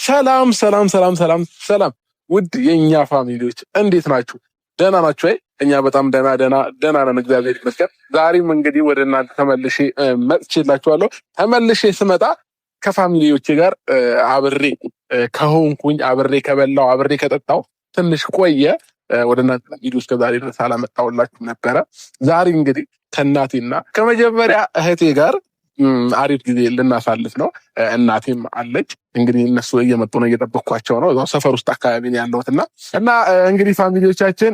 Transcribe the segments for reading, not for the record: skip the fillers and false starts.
ሰላም ሰላም ሰላም ሰላም ሰላም ውድ የኛ ፋሚሊዎች እንዴት ናችሁ? ደህና ናችሁ ወይ? እኛ በጣም ደህና ነን፣ እግዚአብሔር ይመስገን። ዛሬም እንግዲህ ወደ እናንተ ተመልሼ መጥቼላችኋለሁ። ተመልሼ ስመጣ ከፋሚሊዎቼ ጋር አብሬ ከሆንኩኝ አብሬ ከበላው አብሬ ከጠጣው ትንሽ ቆየ። ወደ እናንተ ቪዲዮ እስከ ዛሬ ድረስ አላመጣሁላችሁም ነበረ። ዛሬ እንግዲህ ከእናቴና ከመጀመሪያ እህቴ ጋር አሪፍ ጊዜ ልናሳልፍ ነው። እናቴም አለች እንግዲህ እነሱ እየመጡ ነው፣ እየጠበቅኳቸው ነው። እዛው ሰፈር ውስጥ አካባቢ ነው ያለሁት እና እንግዲህ ፋሚሊዎቻችን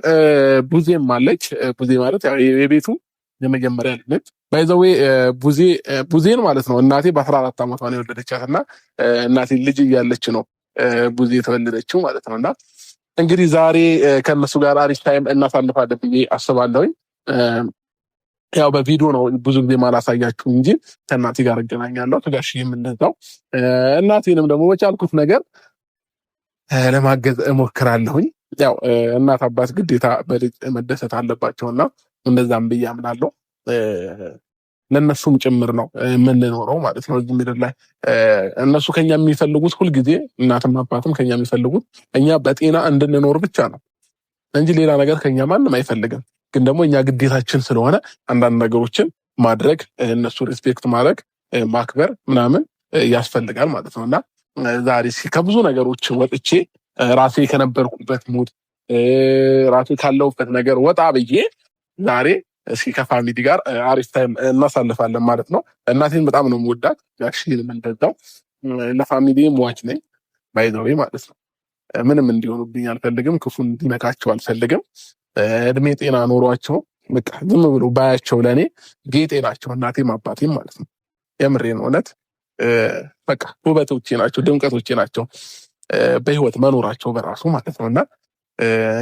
ቡዜም አለች። ቡዜ ማለት ያው የቤቱ የመጀመሪያ ልጅ ነች። ባይዘዌ ቡዜን ማለት ነው እናቴ በ14 ዓመቷ ነው የወለደቻት እና እናቴ ልጅ እያለች ነው ቡዜ የተወለደችው ማለት ነው። እና እንግዲህ ዛሬ ከእነሱ ጋር አሪፍ ታይም እናሳልፋለን ብዬ አስባለሁኝ። ያው በቪዲዮ ነው ብዙ ጊዜ ማላሳያችሁ እንጂ ከእናቴ ጋር እገናኛለሁ። ከጋሽ የምንዛው እናቴንም ደግሞ በቻልኩት ነገር ለማገዝ እሞክራለሁኝ። ያው እናት አባት ግዴታ በልጅ መደሰት አለባቸውና እንደዛም ብዬ አምናለሁ። ለእነሱም ጭምር ነው የምንኖረው ማለት ነው እዚህ ምድር ላይ። እነሱ ከኛ የሚፈልጉት ሁልጊዜ እናትም አባትም ከኛ የሚፈልጉት እኛ በጤና እንድንኖር ብቻ ነው እንጂ ሌላ ነገር ከኛ ማንም አይፈልግም። ግን ደግሞ እኛ ግዴታችን ስለሆነ አንዳንድ ነገሮችን ማድረግ፣ እነሱ ሪስፔክት ማድረግ፣ ማክበር ምናምን ያስፈልጋል ማለት ነው። እና ዛሬ ከብዙ ነገሮች ወጥቼ ራሴ ከነበርኩበት ሙድ ራሴ ካለሁበት ነገር ወጣ ብዬ ዛሬ እስኪ ከፋሚሊ ጋር አሪፍ ታይም እናሳልፋለን ማለት ነው። እናቴን በጣም ነው የምወዳት፣ ጋሽንም እንደዛው። ለፋሚሊ ሟች ነኝ ባይዘዌ ማለት ነው። ምንም እንዲሆኑብኝ አልፈልግም፣ ክፉ እንዲነካቸው አልፈልግም። እድሜ ጤና ኖሯቸው በቃ ዝም ብሎ ባያቸው ለእኔ ጌጤ ናቸው፣ እናቴም አባቴም ማለት ነው። የምሬን እውነት በቃ ውበቶቼ ናቸው፣ ድምቀቶቼ ናቸው በህይወት መኖራቸው በራሱ ማለት ነው። እና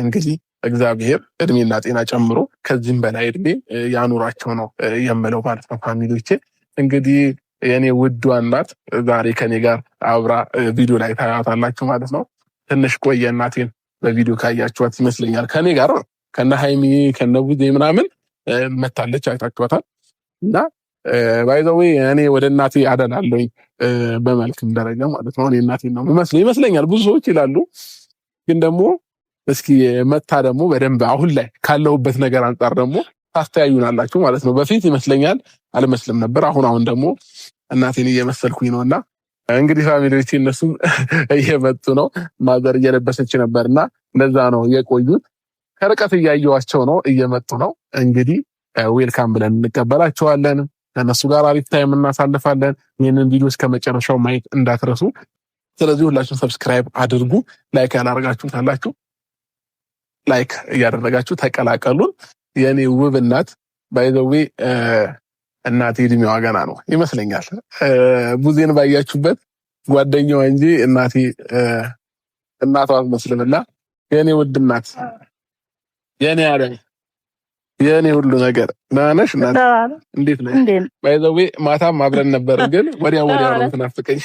እንግዲህ እግዚአብሔር እድሜና ጤና ጨምሮ ከዚህም በላይ እድሜ ያኑራቸው ነው የምለው ማለት ነው። ፋሚሊዎቼ እንግዲህ የኔ ውዷ እናት ዛሬ ከኔ ጋር አብራ ቪዲዮ ላይ ታያታላችሁ ማለት ነው። ትንሽ ቆየ እናቴን በቪዲዮ ካያችኋት ይመስለኛል ከኔ ጋር ከነ ሃይሚ ከነ ቡዜ ምናምን መታለች፣ አይታችኋታል። እና ባይዘዌ እኔ ወደ እናቴ አደላለሁኝ በመልክም ደረጃ ማለት ነው። እኔ እናቴ ነው ይመስለኛል ብዙ ሰዎች ይላሉ። ግን ደግሞ እስኪ መታ ደግሞ በደንብ አሁን ላይ ካለሁበት ነገር አንጻር ደግሞ ታስተያዩናላችሁ ማለት ነው። በፊት ይመስለኛል አልመስልም ነበር። አሁን ደግሞ እናቴን እየመሰልኩኝ ነውና እንግዲህ ፋሚሊዎች እነሱም እየመጡ ነው። ማዘር እየለበሰች ነበርና ለዛ ነው የቆዩት። ከርቀት እያየዋቸው ነው፣ እየመጡ ነው። እንግዲህ ዌልካም ብለን እንቀበላቸዋለን። ከነሱ ጋር አሪፍ ታይም እናሳልፋለን። ይህንን ቪዲዮ እስከ መጨረሻው ማየት እንዳትረሱ። ስለዚህ ሁላችሁም ሰብስክራይብ አድርጉ። ላይክ ያላደረጋችሁ ካላችሁ ላይክ እያደረጋችሁ ተቀላቀሉን። የኔ ውብ እናት ባይዘዌ እናቴ እድሜዋ ገና ነው ይመስለኛል። ቡዜን ባያችሁበት ጓደኛዋ እንጂ እናቴ እናቷ አትመስልምና የኔ ውድ እናት፣ የኔ ያለኝ የኔ ሁሉ ነገር ናነሽ እናት፣ እንዴት ነሽ? ባይዘዌ ማታም አብረን ነበር፣ ግን ወዲያ ነው ትናፍቀኝ።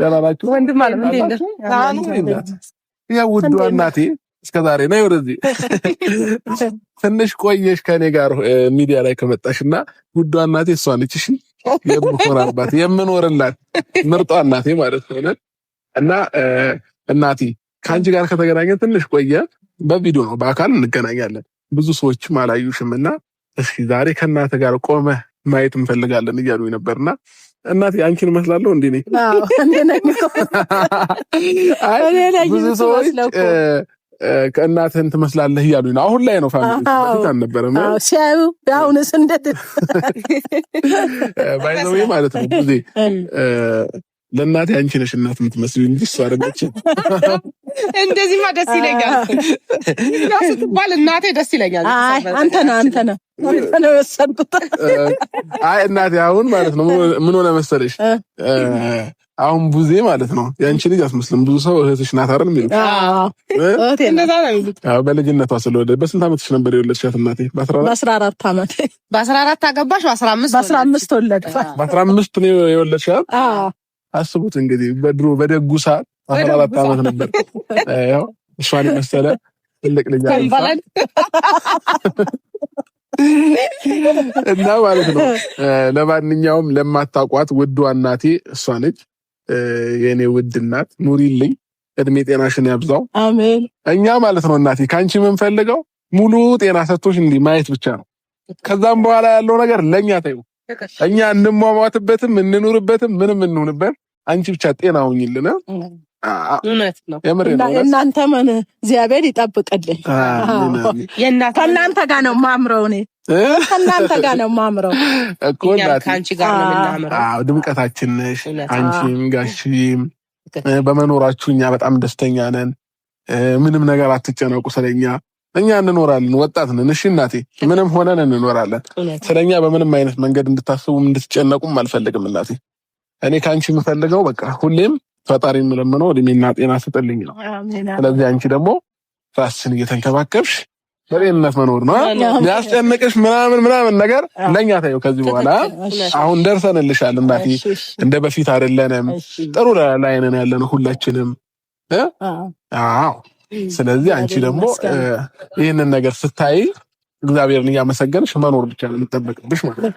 ደህና ናችሁ? ወንድም አለ እንዴ? ያ ውዷ እናቴ እስከዛሬ ነው ወደዚህ ትንሽ ቆየሽ ከኔ ጋር ሚዲያ ላይ ከመጣሽና ውዷ እናቴ እሷ ነች። እሺ የምኮራባት የምኖርላት ምርጧ እናቴ ማለት ነው። እና እናቴ ከአንቺ ጋር ከተገናኘን ትንሽ ቆየ። በቪዲዮ ነው በአካል እንገናኛለን። ብዙ ሰዎችም አላዩሽም እና እስኪ ዛሬ ከእናተ ጋር ቆመ ማየት እንፈልጋለን እያሉኝ ነበርና እናቴ አንቺን እመስላለሁ እንዴ? ነኝ ብዙ ሰዎች ከእናትህን ትመስላለህ እያሉኝ ነው። አሁን ላይ ነው ፋሚሊ በፊት አልነበረም። ሲያዩ አሁንስ እንዴት ባይዘዌ ማለት ነው ጊዜ ለእናቴ አንቺ ነሽ እናት የምትመስሉ እንጂ እሷ አይደለችም። እንደዚህማ ደስ ይለኛል ስትባል እናቴ ደስ ይለኛል። አንተ ነህ የወሰንኩት። አይ እናቴ አሁን ማለት ነው ምን ሆነ መሰለሽ፣ አሁን ቡዜ ማለት ነው የአንቺ ልጅ አትመስልም። ብዙ ሰው እህትሽ ናት አይደል የሚሉት። በልጅነቷ ስለወለደ። በስንት ዓመትሽ ነበር የወለድሻት እናቴ? በ14 ዓመት። በ14 አገባሽ? በ15 ወለደ። በ15 ነው የወለድሻት? አስቡት እንግዲህ በድሮ በደጉ ሰዓት 14 ዓመት ነበር። ያው እሷን የመሰለ ትልቅ ልጅ እና ማለት ነው። ለማንኛውም ለማታውቋት ውዷ እናቴ እሷ ነች። የኔ ውድ እናት ኑሪልኝ፣ እድሜ ጤናሽን ያብዛው። አሜን። እኛ ማለት ነው እናቴ ካንቺ የምንፈልገው ሙሉ ጤና ሰጥቶሽ እንዲህ ማየት ብቻ ነው። ከዛም በኋላ ያለው ነገር ለኛ ተይው። እኛ እንሟሟትበትም እንኑርበትም ምንም እንሁንበት፣ አንቺ ብቻ ጤና ሁኚልን። እውነት ነው። እናንተ ምን እግዚአብሔር ይጠብቅልኝ። ከእናንተ ጋር ነው የማምረው እኔ ከእናንተ ጋር ነው የማምረው እኮ እናቴ። ከአንቺ ጋር ነው የምናምረው። ድምቀታችን ነሽ አንቺም ጋሽም። በመኖራችሁ እኛ በጣም ደስተኛ ነን። ምንም ነገር አትጨነቁ ስለኛ። እኛ እንኖራለን፣ ወጣት ነን። እሺ እናቴ፣ ምንም ሆነን እንኖራለን። ስለኛ በምንም አይነት መንገድ እንድታስቡም እንድትጨነቁም አልፈልግም እናቴ። እኔ ከአንቺ የምፈልገው በቃ ሁሌም ፈጣሪ የምለምነው እድሜና ጤና ስጥልኝ ነው። ስለዚህ አንቺ ደግሞ ራስሽን እየተንከባከብሽ በጤንነት መኖር ነው። ያስጨንቅሽ ምናምን ነገር ለኛ ታየው። ከዚህ በኋላ አሁን ደርሰንልሻል እናቴ፣ እንደ በፊት አይደለንም። ጥሩ ላይ ነን ያለነው ሁላችንም። አዎ። ስለዚህ አንቺ ደግሞ ይህንን ነገር ስታይ እግዚአብሔርን እያመሰገንሽ መኖር ብቻ ነው የሚጠበቅብሽ ማለት ነው።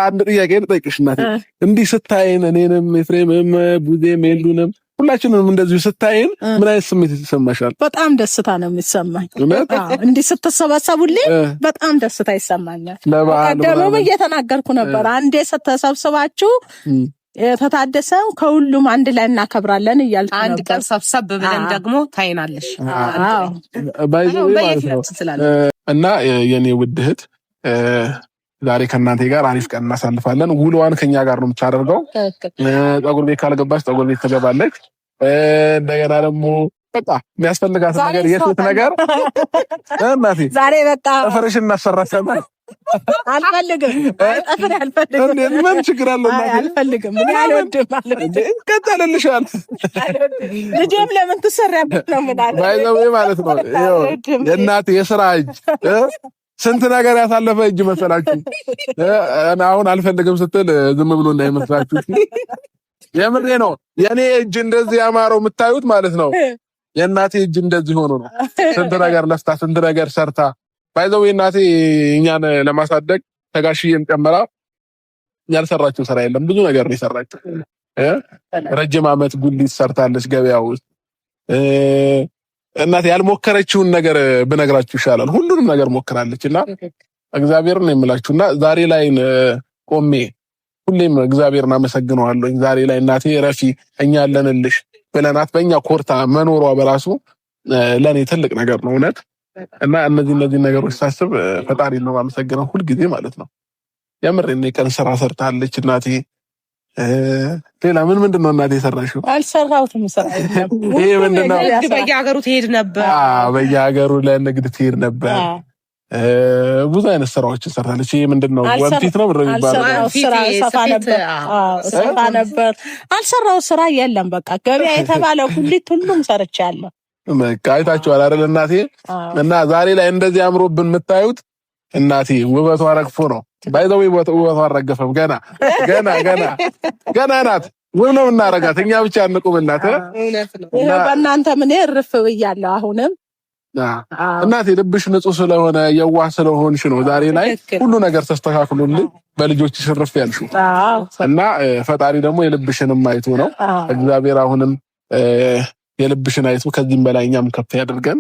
አንድ ጥያቄ ልጠይቅሽ እናቴ፣ እንዲህ ስታይን እኔንም ኤፍሬምም ቡዜም የሉንም ሁላችንም እንደዚሁ ስታይን ምን አይነት ስሜት ይሰማሻል? በጣም ደስታ ነው የሚሰማኝ። እንዲህ ስትሰበሰቡልኝ በጣም ደስታ ይሰማኛል። ደግሞ እየተናገርኩ ነበር፣ አንዴ ስትሰብስባችሁ የተታደሰው ከሁሉም አንድ ላይ እናከብራለን እያልኩ ነበር። አንድ ቀን ሰብሰብ ብለን ደግሞ ታይናለሽ። እና የኔ ውድ እህት ዛሬ ከእናንተ ጋር አሪፍ ቀን እናሳልፋለን። ውሎዋን ከኛ ጋር ነው የምታደርገው። ፀጉር ቤት ካልገባች ፀጉር ቤት ትገባለች። እንደገና ደግሞ በቃ የሚያስፈልጋት ነገር የሴት ነገር እናቴ ዛሬ በቃ ጥፍርሽን እናሰራሻለን። አልፈልግም ጥፍር አልፈልግም። ምን ችግር አለው እናቴ? አልፈልግም ምን አልወድም ማለት እንቀጥልልሻል። ልጄም ለምን ትሰሪያበት ነው ማለት ነው። የእናቴ የስራ እጅ ስንት ነገር ያሳለፈ እጅ መሰላችሁ። አሁን አልፈልግም ስትል ዝም ብሎ እንዳይመስላችሁ። የምሬ ነው። የኔ እጅ እንደዚህ ያማረው የምታዩት ማለት ነው የእናቴ እጅ እንደዚህ ሆኖ ነው። ስንት ነገር ለፍታ ስንት ነገር ሰርታ ባይዘው እናቴ እኛን ለማሳደግ ተጋሽዬም ጨምራ ያልሰራችው ስራ የለም። ብዙ ነገር ነው የሰራችው። ረጅም ዓመት ጉሊት ሰርታለች ገበያ ውስጥ። እናቴ ያልሞከረችውን ነገር ብነግራችሁ ይሻላል። ሁሉንም ነገር ሞክራለች እና እግዚአብሔርን ነው የምላችሁና ዛሬ ላይ ቆሜ ሁሌም እግዚአብሔርን አመሰግነዋለሁ። ዛሬ ላይ እናቴ ረፊ እኛ አለንልሽ ብለናት በእኛ ኮርታ መኖሯ በራሱ ለኔ ትልቅ ነገር ነው እውነት። እና እነዚህ ነገሮች ሳስብ ፈጣሪ ነው የማመሰግነው ሁልጊዜ ማለት ነው። የምሬን የቀን ስራ ሰርታለች እናቴ። ሌላ ምንድን ነው እናቴ የሰራሽው? አልሰራሁትም። ስራ ይሄ ምንድነው? በየሀገሩ ትሄድ ነበር። በየሀገሩ ለንግድ ትሄድ ነበር። ብዙ አይነት ስራዎችን ሰርታለች። ይሄ ምንድነው? ወንፊት ነው ምንድነው የሚባለው? ሰፋ ነበር። አልሰራው ስራ የለም። በቃ ገበያ የተባለ ሁሉም ሰርቻለሁ። በቃ አይታችኋል አይደል እናቴ። እና ዛሬ ላይ እንደዚህ አምሮብን የምታዩት እናቴ ውበቷ ረግፎ ነው። ባይዘው ውበቷ አልረገፈም። ገና ናት። ውብ ነው እናረጋት። እኛ ብቻ እንቁምላት። በእናንተ ምን እርፍ ብያለሁ። አሁንም እናቴ ልብሽ ንጹህ ስለሆነ የዋህ ስለሆንሽ ነው ዛሬ ላይ ሁሉ ነገር ተስተካክሎልኝ በልጆችሽ እርፍ ያልሽው። እና ፈጣሪ ደግሞ የልብሽንም አይቶ ነው እግዚአብሔር አሁንም የልብሽን አይቶ ከዚህም በላይ እኛም ከፍ ያደርገን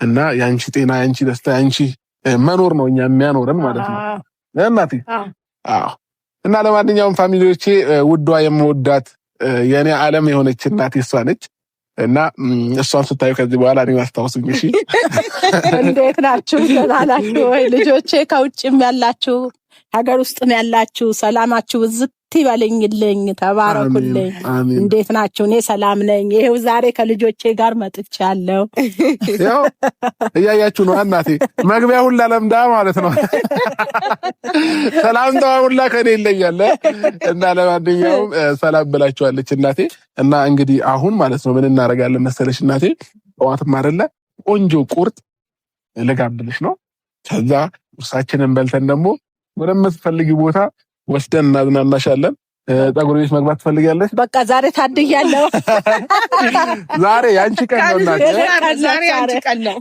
እና ያንቺ ጤና ያንቺ ደስታ ያንቺ መኖር ነው እኛ የሚያኖረን ማለት ነው እናቴ። እና ለማንኛውም ፋሚሊዎቼ ውዷ የምወዳት የኔ ዓለም የሆነች እናቴ እሷ ነች። እና እሷን ስታዩ ከዚህ በኋላ እኔ አስታውሱኝ እሺ። እንዴት ናችሁ? ሰላም ናችሁ ወይ ልጆቼ? ከውጭም ያላችሁ ሀገር ውስጥም ያላችሁ ሰላማችሁ ዝት ይበልኝልኝ፣ ተባረኩልኝ። እንዴት ናችሁ? እኔ ሰላም ነኝ። ይሄው ዛሬ ከልጆቼ ጋር መጥቻለሁ። ያው እያያችሁ ነው እናቴ መግቢያ ሁላ ለምዳ ማለት ነው። ሰላምታዋ ሁላ ከኔ ይለኛል። እና ለማንኛውም ሰላም ብላችኋለች እናቴ። እና እንግዲህ አሁን ማለት ነው ምን እናደርጋለን መሰለሽ እናቴ፣ ጠዋትም አይደለ ቆንጆ ቁርጥ ልጋብልሽ ነው። ከዛ ቁርሳችንን በልተን ደግሞ ወደምትፈልጊ ቦታ ወስደን እናዝናናሻለን። ፀጉር ቤት መግባት ትፈልጊያለሽ? በቃ ዛሬ ታድያለሁ። ዛሬ ያንቺ ቀን ነው እናቴ። ዛሬ ያንቺ ቀን ነው።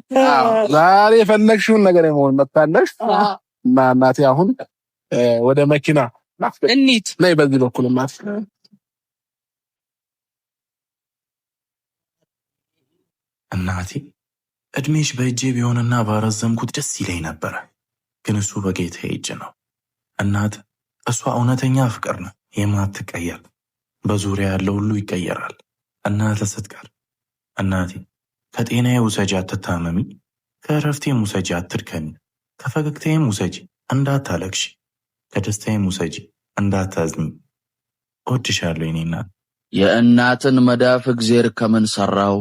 ዛሬ የፈለግሽውን ነገር የመሆን መጣለሽ። እና እናቴ አሁን ወደ መኪና እንሂድ ነይ በዚህ በኩል ማስ እናቴ እድሜሽ በእጄ ቢሆንና ባረዘምኩት ደስ ይለኝ ነበር ግን እሱ በጌታዬ እጅ ነው እናት እሷ እውነተኛ ፍቅር ነው የማትቀየር በዙሪያ ያለው ሁሉ ይቀየራል እናት ስትቀር እናቴ ከጤናዬ ውሰጂ አትታመሚ ከእረፍቴም ውሰጂ አትድከሚ ከፈገግታዬም ውሰጂ እንዳታለቅሽ ከደስታዬም ውሰጂ እንዳታዝኝ እወድሻለሁ የኔ እናት የእናትን መዳፍ እግዚአብሔር ከምን ሰራው